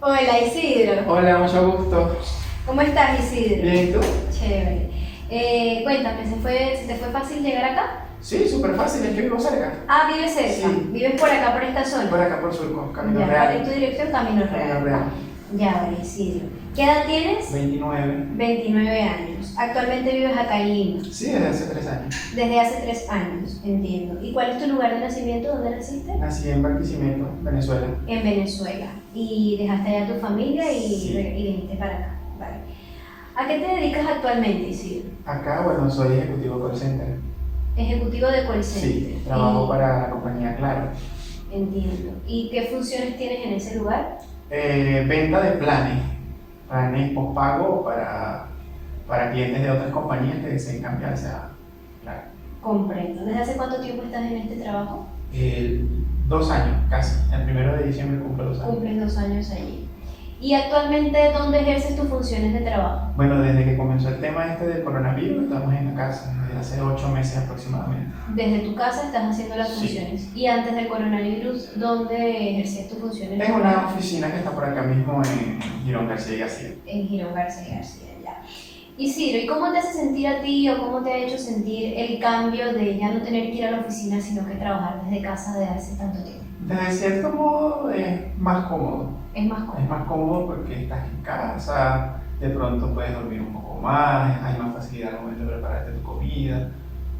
Hola Isidro, Hola, mucho gusto. ¿cómo estás Isidro? Bien, ¿y tú? Chévere. Cuéntame, ¿se te fue fácil llegar acá? Sí, súper fácil, es que vivo cerca. Ah, vives cerca, Sí. vives por acá, por esta zona. Por acá, por Surco, Camino Ya, ¿cuál es tu Real. dirección? Camino Camino Real. Real. Ya, vale, Isidro. ¿Qué edad tienes? 29. 29 años. Actualmente vives acá en Lima, Sí, desde hace 3 años. desde hace 3 años, entiendo. ¿Y cuál es tu lugar de nacimiento? ¿Dónde naciste? Nací en Barquisimeto, Venezuela. En Venezuela. ¿Y dejaste allá tu familia y, Sí. y viniste para acá? Vale. ¿A qué te dedicas actualmente, Isidro? Acá, bueno, soy ejecutivo call center. Ejecutivo de call center. Sí, trabajo Y- para la compañía Claro. Entiendo. ¿Y qué funciones tienes en ese lugar? Venta de planes postpago para clientes de otras compañías que deseen cambiarse a Claro. Comprendo. ¿Desde hace cuánto tiempo estás en este trabajo? 2 años, casi. El 1 de diciembre cumplo 2 años. Cumples 2 años allí. ¿Y actualmente dónde ejerces tus funciones de trabajo? Bueno, desde que comenzó el tema este del coronavirus, estamos en la casa, desde hace 8 meses aproximadamente. Desde tu casa estás haciendo las Sí. funciones. Y antes del coronavirus, ¿dónde ejercías tus funciones de En una trabajo? oficina que está por acá mismo en Girón García y García. En Girón García García, ya. Isidro, ¿y cómo te hace sentir a ti o cómo te ha hecho sentir el cambio de ya no tener que ir a la oficina, sino que trabajar desde casa de hace tanto tiempo? De cierto modo es más cómodo. Es más Es cómodo. más cómodo porque estás en casa, de pronto puedes dormir un poco más, hay más facilidad al momento de prepararte tu comida,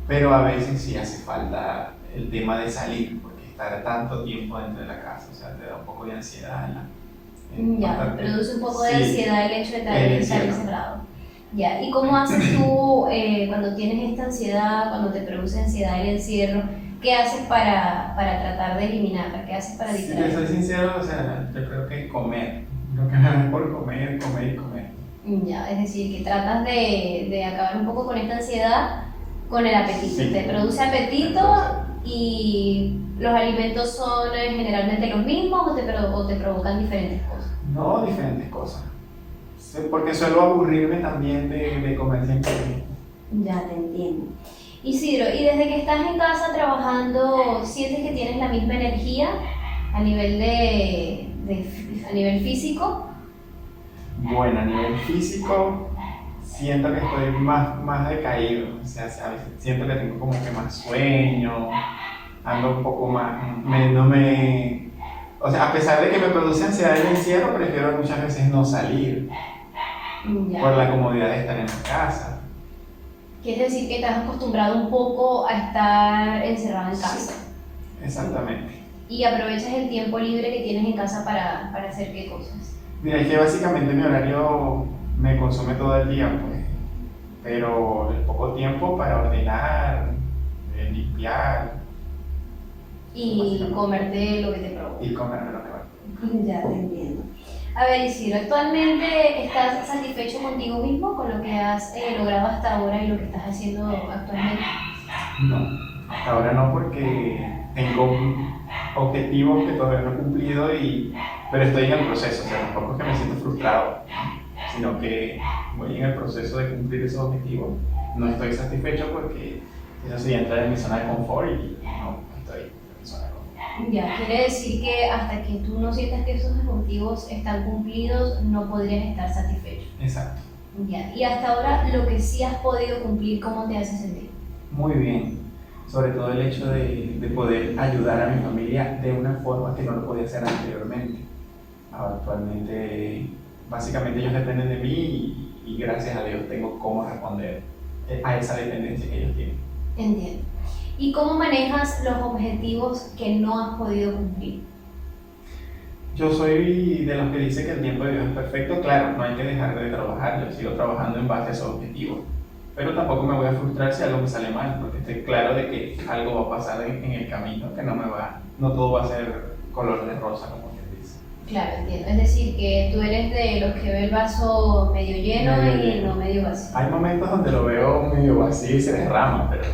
pero a veces sí hace falta el tema de salir, porque estar tanto tiempo dentro de la casa, o sea, te da un poco de ansiedad. Ya, Bastante. produce un poco de Sí. ansiedad el hecho de estar El estar encierro. encerrado. Ya, ¿y cómo haces tú cuando tienes esta ansiedad, cuando te produce ansiedad el encierro? ¿Qué haces para tratar de eliminarla? ¿Qué haces para Si te distraerte? soy sincero, o sea, yo creo que comer, lo que me da por comer, comer y comer. Ya, es decir, que tratas de acabar un poco con esta ansiedad con el apetito. Sí. Te produce apetito y los alimentos son generalmente los mismos o te provocan diferentes cosas. No diferentes cosas. Sí, porque suelo aburrirme también de comer siempre lo mismo. Ya te entiendo. Isidro, ¿y desde que estás en casa trabajando, sientes que tienes la misma energía a nivel a nivel físico? Bueno, a nivel físico, siento que estoy más decaído. O sea, a veces siento que tengo como que más sueño, ando un poco más. O sea, a pesar de que me produce ansiedad el encierro, prefiero muchas veces no salir por Ya. la comodidad de estar en la casa. Quiere decir que te has acostumbrado un poco a estar encerrado en casa Exactamente. y aprovechas el tiempo libre que tienes en casa para hacer qué cosas. Mira, es que básicamente mi horario me consume todo el día, pues. Pero el poco tiempo para ordenar, limpiar Y comerte lo que te provoca. y comerme lo que va. Ya te entiendo. A ver, Isidro, ¿actualmente estás satisfecho contigo mismo con lo que has logrado hasta ahora y lo que estás haciendo actualmente? No, hasta ahora no, porque tengo objetivos que todavía no he cumplido, pero estoy en el proceso. O sea, tampoco es que me siento frustrado, sino que voy en el proceso de cumplir esos objetivos. No estoy satisfecho porque eso sería entrar en mi zona de confort y no estoy en mi zona de confort. Ya, quiere decir que hasta que tú no sientas que esos objetivos están cumplidos, no podrías estar satisfecho. Exacto. Ya, y hasta ahora lo que sí has podido cumplir, ¿cómo te hace sentir? Muy bien, sobre todo el hecho de poder ayudar a mi familia de una forma que no lo podía hacer anteriormente. Actualmente, básicamente ellos dependen de mí y gracias a Dios tengo cómo responder a esa dependencia que ellos tienen. Entiendo. ¿Y cómo manejas los objetivos que no has podido cumplir? Yo soy de los que dice que el tiempo de Dios es perfecto. Claro, no hay que dejar de trabajar, yo sigo trabajando en base a esos objetivos. Pero tampoco me voy a frustrar si algo me sale mal, porque estoy claro de que algo va a pasar en el camino, que no todo va a ser color de rosa, como quien dice. Claro, entiendo. Es decir, que tú eres de los que ve el vaso medio lleno Medio y lleno. no medio vacío. Hay momentos donde lo veo medio vacío y se derrama, pero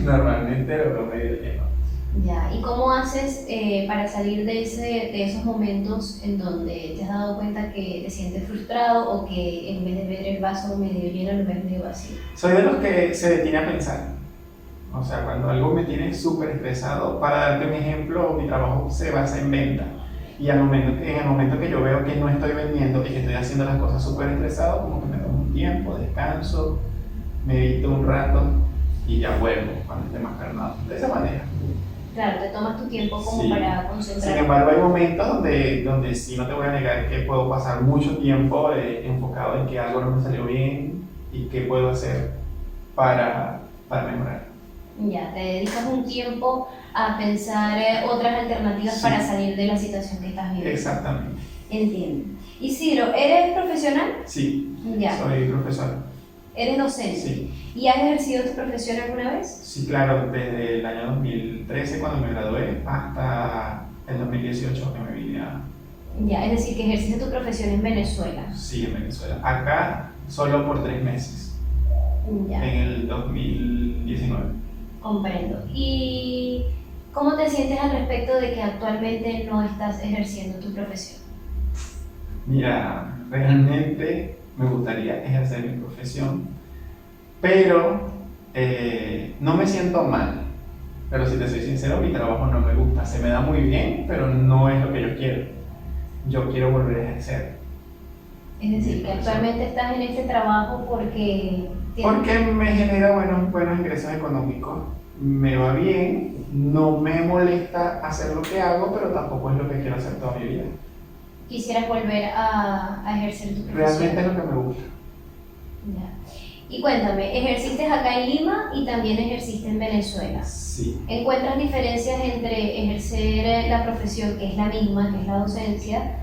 normalmente lo veo medio lleno. Ya, ¿y cómo haces para salir de esos momentos en donde te has dado cuenta que te sientes frustrado o que en vez de ver el vaso medio lleno lo ves medio vacío? Soy de los que se detiene a pensar. O sea, cuando algo me tiene súper estresado, para darte un ejemplo, mi trabajo se basa en venta. Y en el momento que yo veo que no estoy vendiendo y que estoy haciendo las cosas súper estresado, como que me tomo un tiempo, descanso, medito un rato y ya vuelvo cuando esté más calmado. De esa manera. Claro, te tomas tu tiempo como Sí. para Sin concentrarte. embargo, hay momentos donde sí no te voy a negar que puedo pasar mucho tiempo enfocado en que algo no me salió bien y qué puedo hacer para mejorar. Ya, te dedicas un tiempo a pensar otras alternativas Sí. para salir de la situación que estás viviendo. Exactamente. Entiendo. Y Ciro, ¿eres profesional? Sí, Ya. soy profesor. ¿Eres docente? Sí. ¿Y has ejercido tu profesión alguna vez? Sí, claro, desde el año 2013 cuando me gradué hasta el 2018 que me vine a... Ya, es decir, que ejerciste tu profesión en Venezuela. Sí, en Venezuela. Acá solo por 3 meses, Ya, en el 2019. comprendo. ¿Y cómo te sientes al respecto de que actualmente no estás ejerciendo tu profesión? Mira, realmente me gustaría ejercer mi profesión, pero no me siento mal. Pero si te soy sincero, mi trabajo no me gusta. Se me da muy bien, pero no es lo que yo quiero. Yo quiero volver a ejercer. Es decir, que actualmente estás en este trabajo porque Porque me genera buenos ingresos económicos, me va bien, no me molesta hacer lo que hago, pero tampoco es lo que quiero hacer toda mi vida. quisieras volver a ejercer tu profesión. Realmente es lo que me gusta. Ya. Y cuéntame, ejerciste acá en Lima y también ejerciste en Venezuela. Sí, ¿Encuentras diferencias entre ejercer la profesión, que es la misma, que es la docencia,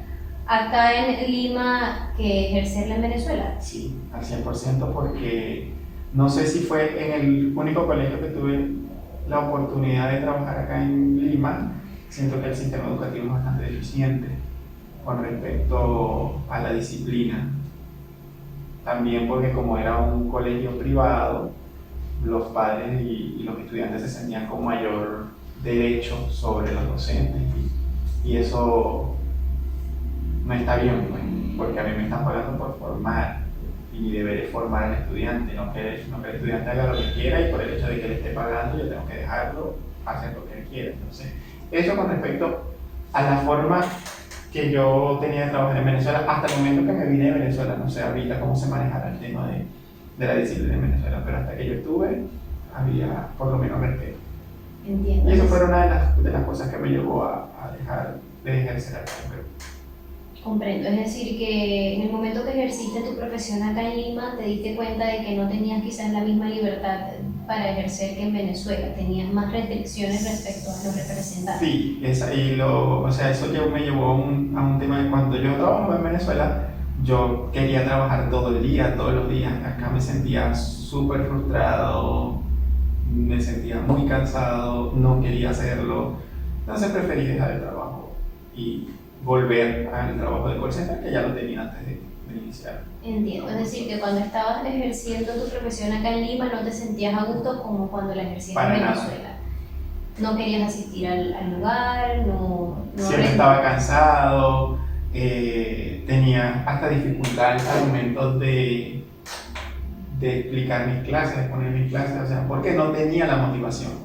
acá en Lima que ejercerla en Venezuela? sí, al 100% porque no sé si fue en el único colegio que tuve la oportunidad de trabajar acá en Lima, siento que el sistema educativo es bastante deficiente con respecto a la disciplina. También porque como era un colegio privado, los padres y los estudiantes se sentían con mayor derecho sobre los docentes y eso no está bien, pues, porque a mí me están pagando por formar y mi deber es formar al estudiante, no que el estudiante haga lo que quiera y por el hecho de que le esté pagando yo tengo que dejarlo hacer lo que él quiera. Entonces, eso con respecto a la forma que yo tenía de trabajar en Venezuela hasta el momento que me vine de Venezuela, no sé ahorita cómo se manejará el tema de la disciplina en Venezuela, pero hasta que yo estuve había por lo menos respeto. Entiendo. Y eso fue una de las cosas que me llevó a dejar de ejercer acá en Perú. Comprendo, es decir, que en el momento que ejerciste tu profesión acá en Lima, te diste cuenta de que no tenías quizás la misma libertad para ejercer que en Venezuela, tenías más restricciones respecto a los representantes. Sí, eso me llevó a un tema de cuando yo trabajaba en Venezuela, yo quería trabajar todo el día, todos los días. Acá me sentía súper frustrado, me sentía muy cansado, no quería hacerlo. Entonces preferí dejar el trabajo y volver al trabajo de call center que ya lo tenía antes de iniciar. Entiendo, es decir, que cuando estabas ejerciendo tu profesión acá en Lima no te sentías a gusto como cuando la ejercías Para en nada. Venezuela. No querías asistir al lugar, no Siempre estaba cansado, tenía hasta dificultad al momento de explicar mis clases, de poner mis clases, o sea, porque no tenía la motivación.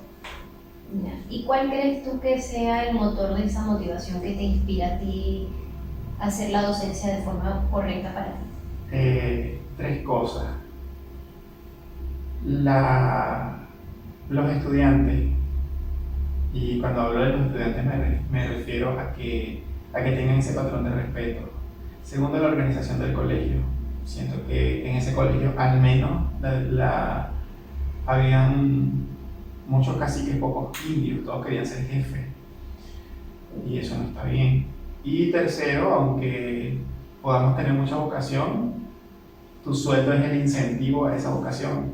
Ya. ¿Y cuál crees tú que sea el motor de esa motivación que te inspira a ti a hacer la docencia de forma correcta para ti? 3 cosas. Los estudiantes, y cuando hablo de los estudiantes me refiero a que tengan ese patrón de respeto. Segundo, la organización del colegio. Siento que en ese colegio al menos habían muchos caciques, pocos indios, todos querían ser jefes y eso no está bien. Y tercero, aunque podamos tener mucha vocación, tu sueldo es el incentivo a esa vocación.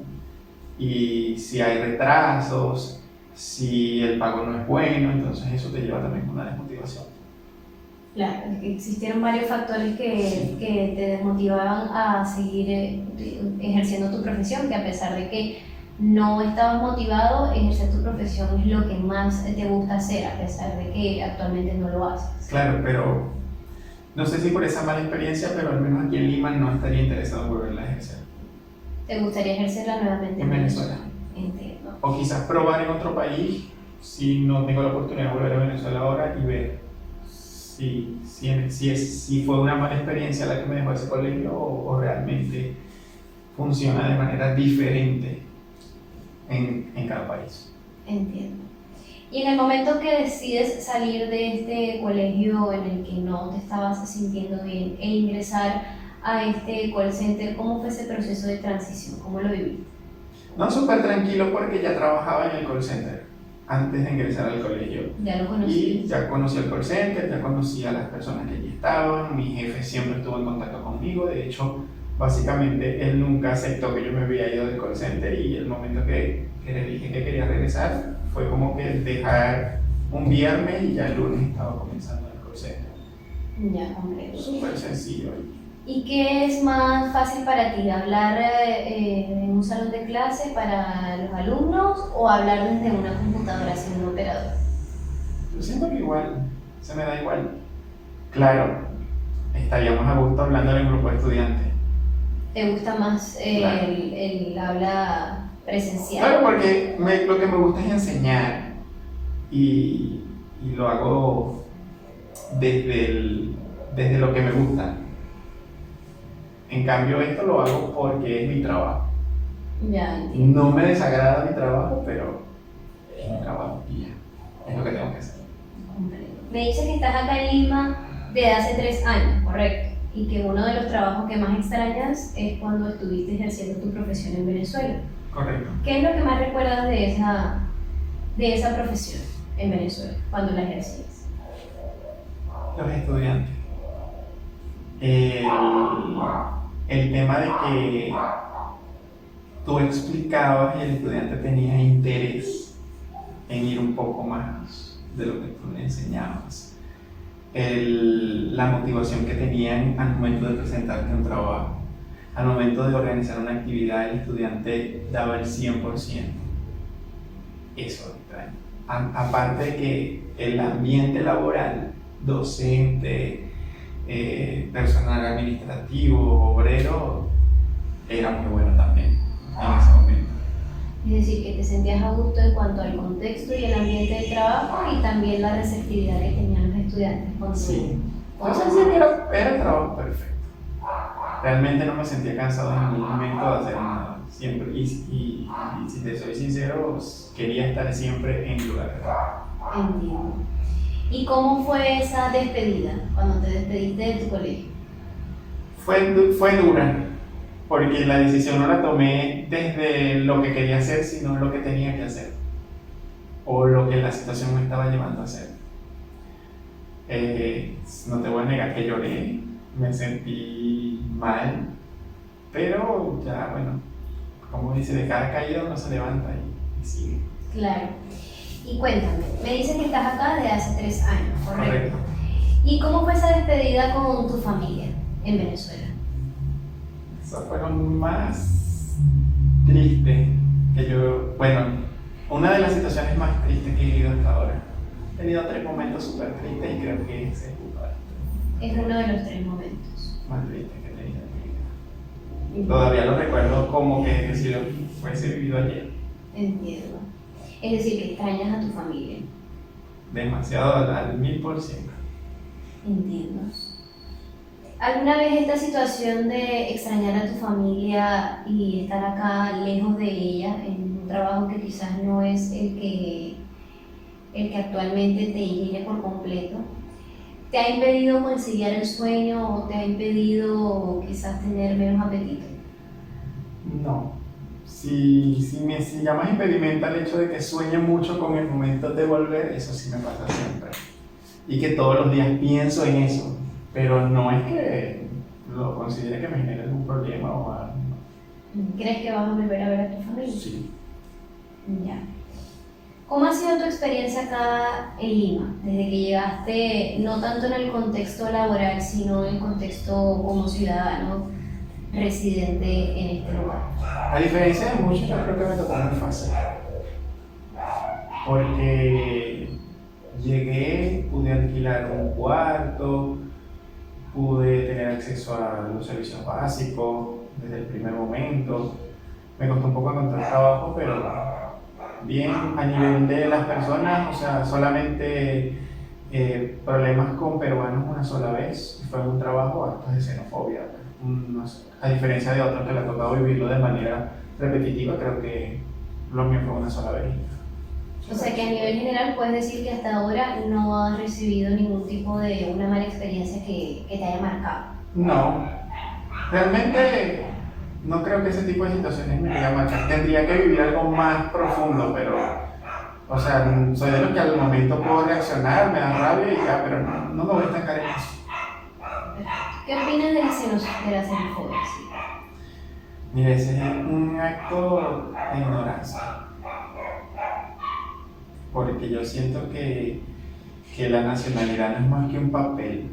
Y si hay retrasos, si el pago no es bueno, entonces eso te lleva también a una desmotivación. Claro, existieron varios factores que te desmotivaban a seguir ejerciendo tu profesión, que a pesar de que no estabas motivado, ejercer tu profesión es lo que más te gusta hacer, a pesar de que actualmente no lo haces. Claro, pero no sé si por esa mala experiencia, pero al menos aquí en Lima no estaría interesado en volverla a ejercer. ¿Te gustaría ejercerla nuevamente En Venezuela. Entiendo. O quizás probar en otro país si no tengo la oportunidad de volver a Venezuela ahora y ver si fue una mala experiencia la que me dejó ese colegio o realmente funciona de manera diferente en cada país. Entiendo. Y en el momento que decides salir de este colegio en el que no te estabas sintiendo bien e ingresar a este call center, ¿cómo fue ese proceso de transición? ¿Cómo lo viviste? No, súper tranquilo porque ya trabajaba en el call center antes de ingresar al colegio. Ya lo conocí. Y ya conocí el call center, ya conocí a las personas que allí estaban, mi jefe siempre estuvo en contacto conmigo, de hecho, básicamente él nunca aceptó que yo me había ido del call center y el momento que le dije que quería regresar fue como que dejar un viernes y ya el lunes estaba comenzando el call center. Ya, comprendo. Súper sencillo. ¿Y qué es más fácil para ti? ¿Hablar en un salón de clase para los alumnos o hablar desde una computadora sin un operador? Yo siento que igual, se me da igual. Claro, estaríamos a gusto hablando en el grupo de estudiantes. ¿Te gusta más Claro. el habla presencial? Claro, porque lo que me gusta es enseñar y lo hago desde lo que me gusta. En cambio, esto lo hago porque es mi trabajo. Ya, entiendo. No me desagrada mi trabajo, pero es mi trabajo y ya, es lo que tengo que hacer. Comprendo. Me dices que estás acá en Lima desde hace 3 años, ¿correcto? Y que uno de los trabajos que más extrañas es cuando estuviste ejerciendo tu profesión en Venezuela. Correcto. ¿Qué es lo que más recuerdas de esa profesión en Venezuela, cuando la ejercías? Los estudiantes. El tema de que tú explicabas y el estudiante tenía interés en ir un poco más de lo que tú le enseñabas. La motivación que tenían al momento de presentarte un trabajo, al momento de organizar una actividad, el estudiante daba el 100%. Eso lo extraño. Aparte de que el ambiente laboral, docente, personal administrativo, obrero, era muy bueno también en ese momento. Es decir, que te sentías a gusto en cuanto al contexto y el ambiente de trabajo y también la receptividad que tenían los estudiantes con tu... Sí. Entonces sí, era el trabajo perfecto. Realmente no me sentía cansado en ningún momento de hacer nada. Siempre, y si te soy sincero, quería estar siempre en mi lugar de trabajo. Entiendo. ¿Y cómo fue esa despedida cuando te despediste de tu colegio? Fue dura, porque la decisión no la tomé desde lo que quería hacer, sino lo que tenía que hacer, o lo que la situación me estaba llevando a hacer. No te voy a negar que lloré, me sentí mal, pero ya, bueno, como dice, de cada caída uno se levanta y sigue. Claro. Y cuéntame, me dices que estás acá desde hace 3 años, ¿correcto? Correcto. ¿Y cómo fue esa despedida con tu familia en Venezuela? Eso fue lo más triste que yo, bueno, una de las situaciones más tristes que he vivido hasta ahora. He tenido 3 momentos súper tristes y creo que ese es uno de los Es uno de los 3 momentos. más tristes que he tenido en mi vida. Todavía lo recuerdo como que si lo fuese vivido ayer. Entiendo. Es decir, que extrañas a tu familia. Demasiado al 1000%. Entiendo. ¿Alguna vez esta situación de extrañar a tu familia y estar acá lejos de ella, en un trabajo que quizás no es el que actualmente te llene por completo, te ha impedido conciliar el sueño o te ha impedido quizás tener menos apetito? No. Si llamas impedimenta el hecho de que sueñe mucho con el momento de volver, eso sí me pasa siempre. Y que todos los días pienso en eso, pero no es que lo considere que me genere algún problema o algo. ¿Crees que vas a volver a ver a tu familia? Sí. Ya. ¿Cómo ha sido tu experiencia acá en Lima? Desde que llegaste, no tanto en el contexto laboral, sino en el contexto como ciudadano residente en este lugar. A diferencia de muchos, yo creo que me tocó muy fácil. Porque llegué, pude alquilar un cuarto, pude tener acceso a los servicios básicos desde el primer momento. Me costó un poco encontrar trabajo, pero bien a nivel de las personas, o sea, solamente problemas con peruanos una sola vez, y fue un trabajo actos de xenofobia. A diferencia de otros que le ha tocado vivirlo de manera repetitiva, creo que lo mío fue una sola vez. O sea que a nivel general puedes decir que hasta ahora no has recibido ningún tipo de una mala experiencia que te haya marcado. No, realmente no creo que ese tipo de situaciones me hagan marcar. Tendría que vivir algo más profundo, pero, o sea, soy de los que al momento puedo reaccionar, me da rabia y ya, pero no me voy a estancar en eso. ¿Qué opinas de la xenofobia? Sí. Mire, ese es un acto de ignorancia. Porque yo siento que la nacionalidad no es más que un papel.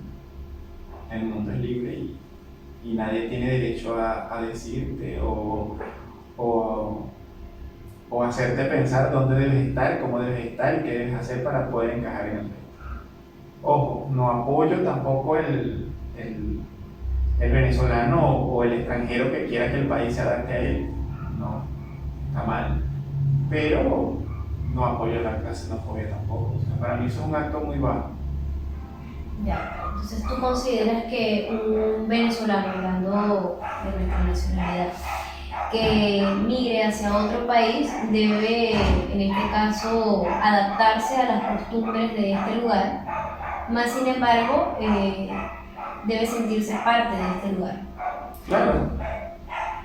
El mundo es libre y nadie tiene derecho a decirte o hacerte pensar dónde debes estar, cómo debes estar y qué debes hacer para poder encajar en el resto. Ojo, no apoyo tampoco el venezolano o el extranjero que quiera que el país se adapte a él. No, está mal. Pero no apoyo la xenofobia tampoco. O sea, para mí eso es un acto muy bajo. Ya, entonces tú consideras que un venezolano, hablando de nuestra nacionalidad, que migre hacia otro país debe, en este caso, adaptarse a las costumbres de este lugar, más sin embargo, debe sentirse parte de este lugar. Claro,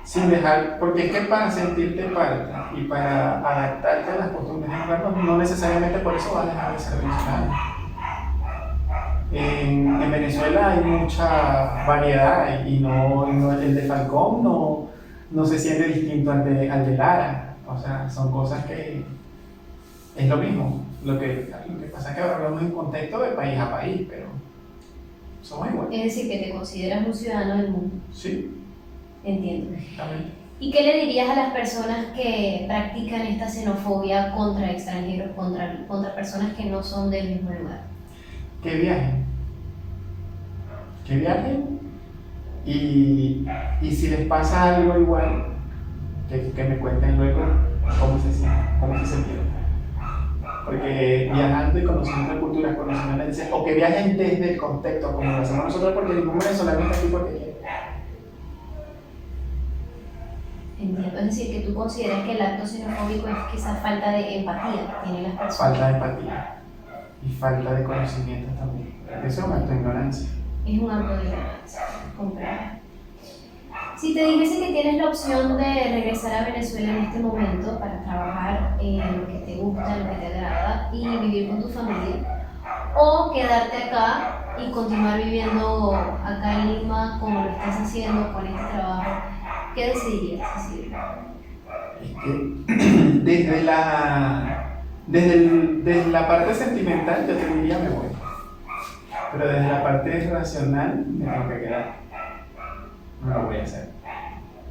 sin dejar, porque es que para sentirte parte y para adaptarte a las costumbres del lugar, no necesariamente por eso vas a dejar de ser venezolano. En Venezuela hay mucha variedad y el de Falcón no se siente distinto al de Lara. O sea, son cosas que es lo mismo. Lo que pasa es que ahora hablamos en contexto de país a país, pero somos iguales. Es decir, que te consideras un ciudadano del mundo. Sí. Entiendo. Exactamente. ¿Y qué le dirías a las personas que practican esta xenofobia contra extranjeros, contra personas que no son del mismo lugar? Que viajen y si les pasa algo igual, que me cuenten luego cómo se sienten, cómo se sintieron. Porque viajando y conociendo la cultura, conociendo la necesidad, o que viajen desde el contexto, como lo hacemos nosotros, porque ningún venezolano está aquí porque quiere. Entiendo, es decir, que tú consideras que el acto xenofóbico es quizás falta de empatía que tienen las personas. Falta de empatía y falta de conocimiento también. Eso es un acto de ignorancia. Es un acto de ignorancia, comprendo. Si te dijese que tienes la opción de regresar a Venezuela en este momento para trabajar en lo que te gusta, en lo que te agrada y vivir con tu familia, o quedarte acá y continuar viviendo acá en Lima como lo estás haciendo con este trabajo, ¿qué decidirías? Es que desde la parte sentimental yo te diría me voy, pero desde la parte racional me tengo que quedar. No lo voy a hacer.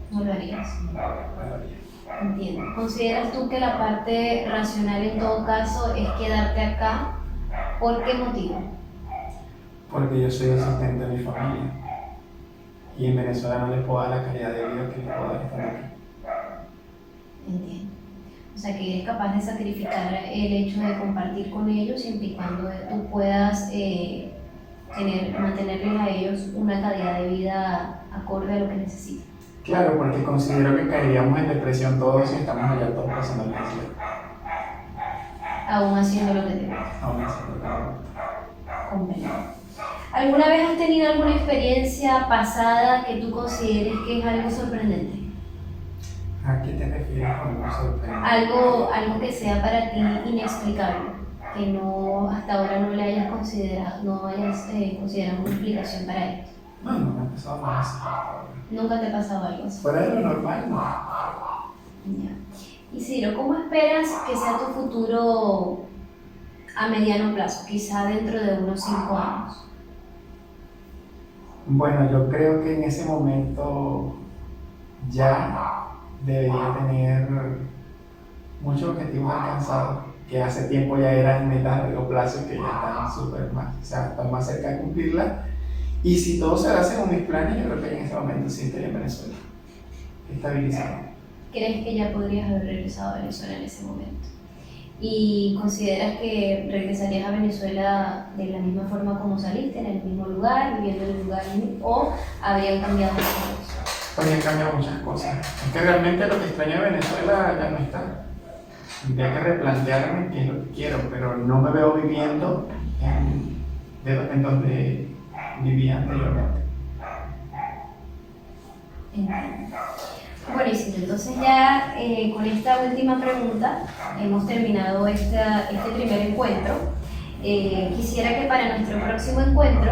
No lo harías. No lo haría. Entiendo. ¿Consideras tú que la parte racional en todo caso es quedarte acá? ¿Por qué motivo? Porque yo soy asistente de mi familia y en Venezuela no les puedo dar la calidad de vida que les puedo dar estando aquí. Entiendo. O sea que eres capaz de sacrificar el hecho de compartir con ellos siempre y cuando tú puedas mantenerles a ellos una calidad de vida acorde a lo que necesitan. Claro, porque considero que caeríamos en depresión todos si estamos allá todos pasando el desierto. Aún haciendo lo que te gusta. Aún haciendo lo que me gusta. Comprendo. ¿Alguna vez has tenido alguna experiencia pasada que tú consideres que es algo sorprendente? ¿A qué te refieres con algo sorprendente? Algo que sea para ti inexplicable, que no hasta ahora no le hayas considerado, no hayas considerado una explicación para esto. No me ha pasado nada así. ¿Nunca te ha pasado algo así? Fuera de lo normal, no. Ya. Isidro, ¿cómo esperas que sea tu futuro a mediano plazo, quizá dentro de unos 5 años? Bueno, yo creo que en ese momento ya debería tener muchos objetivos alcanzados, que hace tiempo ya eran metas a largo plazo y que ya están súper más, o sea, están más cerca de cumplirlas. Y si todo se hace con mis planes, yo creo que en ese momento sí estaría en Venezuela, estabilizado. ¿Crees que ya podrías haber regresado a Venezuela en ese momento? ¿Y consideras que regresarías a Venezuela de la misma forma como saliste, en el mismo lugar, viviendo en el lugar, o habrían cambiado las cosas? Habría cambiado muchas cosas. Es que realmente lo que extraño de Venezuela ya no está. Tendría que replantearme qué es lo que quiero, pero no me veo viviendo en donde vivía anteriormente. Entiendo. Buenísimo, entonces ya con esta última pregunta hemos terminado este primer encuentro. Quisiera que para nuestro próximo encuentro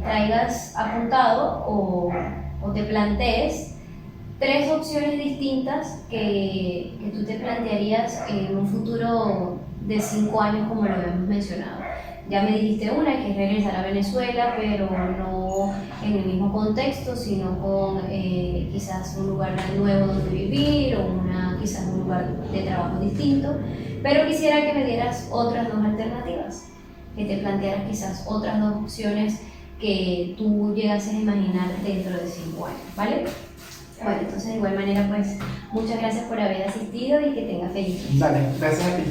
traigas apuntado o te plantees 3 opciones distintas que tú te plantearías en un futuro de 5 años, como lo habíamos mencionado. Ya me dijiste una, que es regresar a Venezuela, pero no en el mismo contexto, sino con quizás un lugar nuevo donde vivir o quizás un lugar de trabajo distinto. Pero quisiera que me dieras otras 2 alternativas, que te plantearas quizás otras 2 opciones que tú llegases a imaginar dentro de 5 años, ¿vale? Bueno, entonces de igual manera, pues muchas gracias por haber asistido y que tengas feliz noche. Dale, gracias a ti.